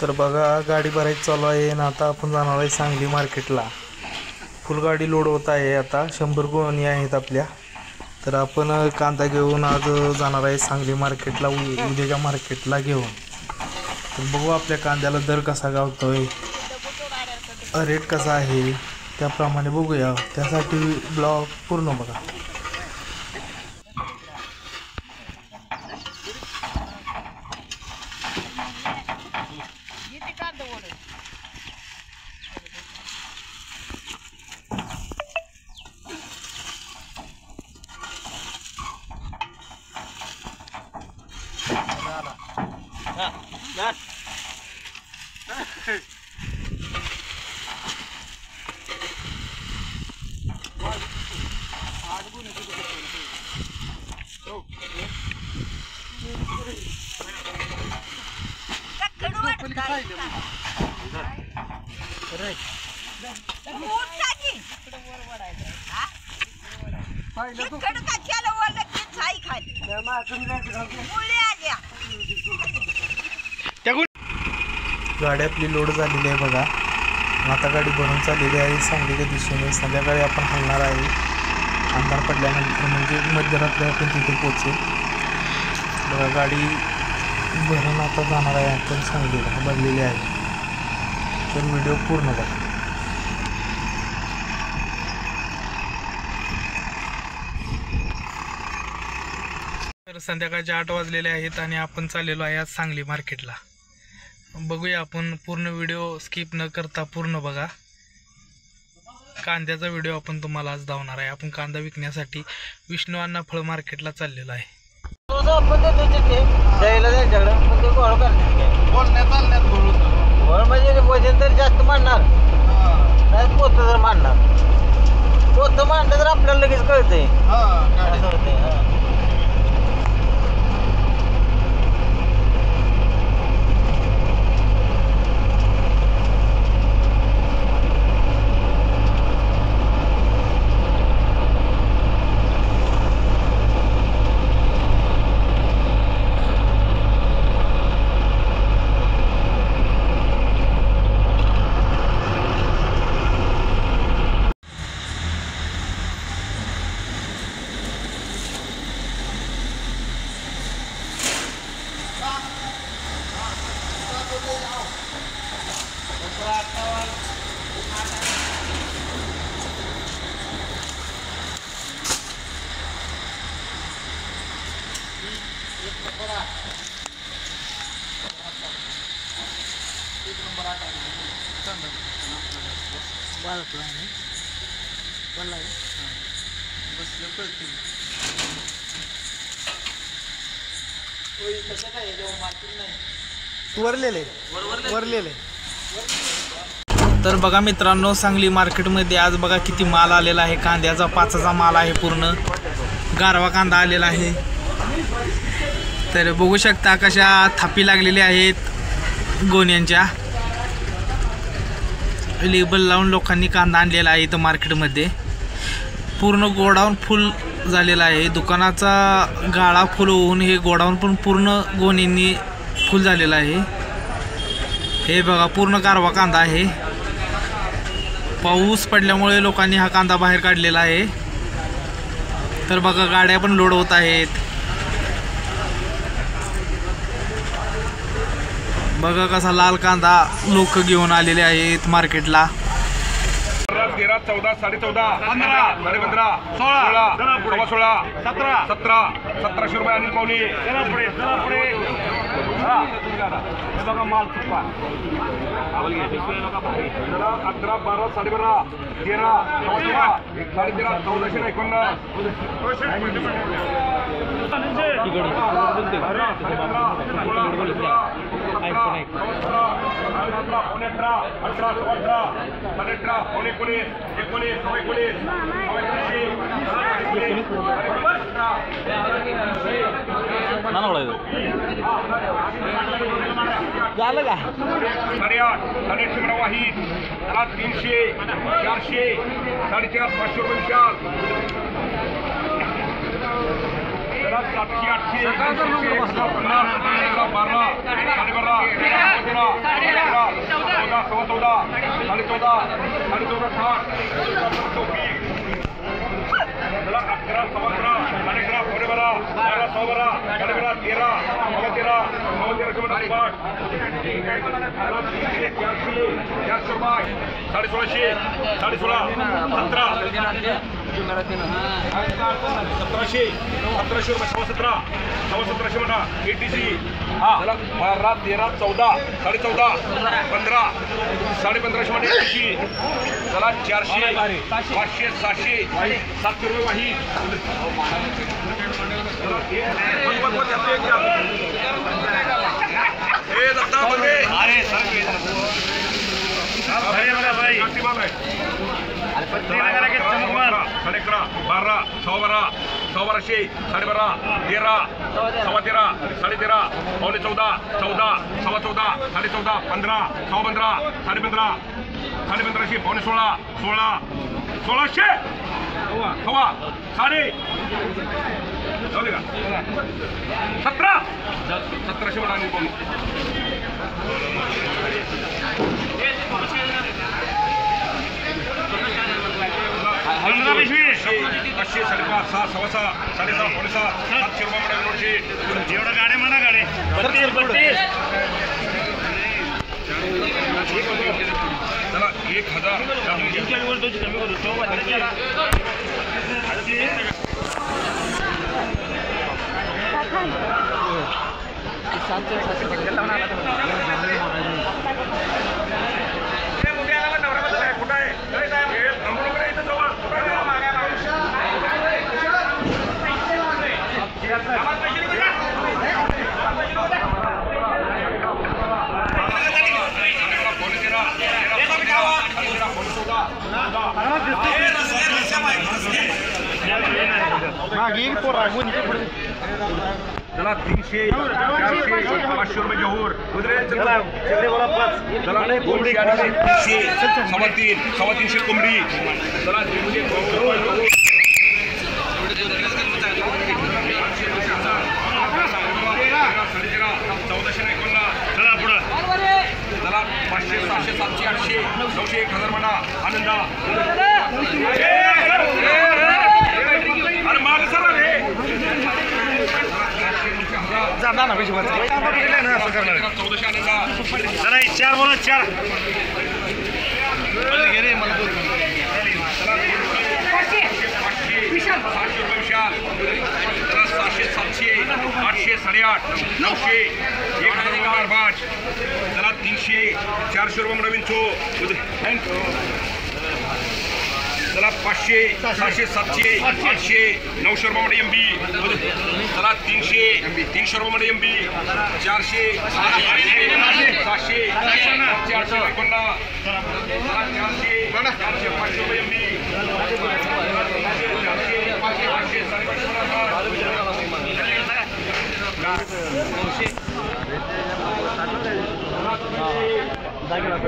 तर बघा गाडी भरायची चालू आहे ना। आता आपण जाणार आहे सांगली मार्केटला। फुल गाडी लोड होत आहे। आता 100 गोणी आहेत आपल्या। तर आपण कांदा घेऊन आज जाणार आहे सांगली मार्केटला, उद्याच्या मार्केटला घेऊन। तर बघू आपल्या कांद्याला दर कसा गावतोय, रेट कसा आहे त्याप्रमाणे बघूया। त्यासाठी ब्लॉग पूर्ण बघा। गाडी आपली लोड झालेली आहे बघा। आता गाडी भरून चाललेली आहे सांगलीच्या दिशेने। संध्याकाळी आपण हलणार आहे अंधार पडल्यानंतर, म्हणजे मध्यरात्री आपण तिथे पोहोचेल बघा। गाडी भरून आता जाणार आहे आपण सांगलीला, भरलेली आहे। तर व्हिडिओ पूर्ण बघा। तर संध्याकाळचे 8 वाजलेले आहेत आणि आपण चाललेलो आहे आज सांगली मार्केटला। बघूया आपण पूर्ण व्हिडिओ स्किप न करता पूर्ण बघा। कांद्याचा व्हिडिओ आपण तुम्हाला आज दाखवणार आहे। आपण कांदा विकण्यासाठी विष्णू अण्णा फळ मार्केटला चाललेलो आहे। वजन तर जास्त मांडणार नाही, पोत जर मांडणार, पोत मांडलं तर आपल्याला लगेच कळतंय। वरलेले तर बघा मित्रांनो, सांगली मार्केटमध्ये आज बघा किती माल आलेला आहे। कांद्याचा 5चा माल आहे, पूर्ण गारवा कांदा आलेला आहे। तर बघू शकता कशा थापी लागलेल्या आहेत गोण्यांच्या। लेबल लावून लोकांनी कांदा आणलेला आहे इथं मार्केटमध्ये। पूर्ण गोडाऊन फुल झालेला आहे। दुकानाचा गाळा फुल होऊन हे गोडाऊन पण पूर्ण गोण्यांनी फुल झालेला आहे। हे बघा पूर्ण गारवा कांदा आहे। पाऊस पडल्यामुळे लोकांनी हा कांदा बाहेर काढलेला आहे। तर बघा गाड्या पण लोड होत आहेत। बघा कसा लाल कांदा लोक घेऊन आलेले आहेत मार्केटला। 13, 14, 14.5, 15, 15, 16, 16, 17, 17, 1700 रुपये अनिल पावली। बघा माल चुका 11, 12, 12.5, 13, 13, 13, झालं का 8.5 वाहीत 300, 400, 4.5, 500 रुपये विशाल। 700, 800, 12, 12, 12, 13, 14 साडे 14 60 चला 11 सव्वा 11 साडे 11 पावणे 12 12 सव्वा 12 साडे 12 13 सव्वा 13 सव्वा 13 शंभर 400 रुपये साडे 1600 साडे 16 17 1700 रुपये सव्वा 17 म्हणा एटीसी चला 12 13 14 साडे 14 15 साडे 1500 म्हणा एटीसी चला 400 500 700 700 रुपये वाही साडे 11 12 सव्वा 12 साडे 12 13 सव्वा 13 साडे 13 पावणे 14 14 सव्वा 14 साडे 14 15 सव्वा 15 साडे 15 साडे 1500 पावणे 16 1600 सव्वा साडे जाऊ दे का 1700 म्हणा आणि पावणे 500 साडेपाच 6 सव्वा 6 साडेसहा पावणे 7 700 रुपये म्हणा 900 एवढं गाडे म्हणा गाडे 32 चला 1000 चला 300 400 500 रुपये जोहूर चला 200 सव्वा 300 कोंबडी चला 500 600 700 800 900 1000 म्हणा आनंदा अरे माग सर रे जाणार ना पैसे 1400 आनंदा जरा 4 बोला 4 700 800 8.5 900 1000 5 चला 300 400 रुपये म्हणा विंचो चला 500 600 700 800 900 रुपये म्हणा एमबी चला 300 रुपये म्हणा एमबी 400 700 800 चला 400 500 रुपये एमबी 800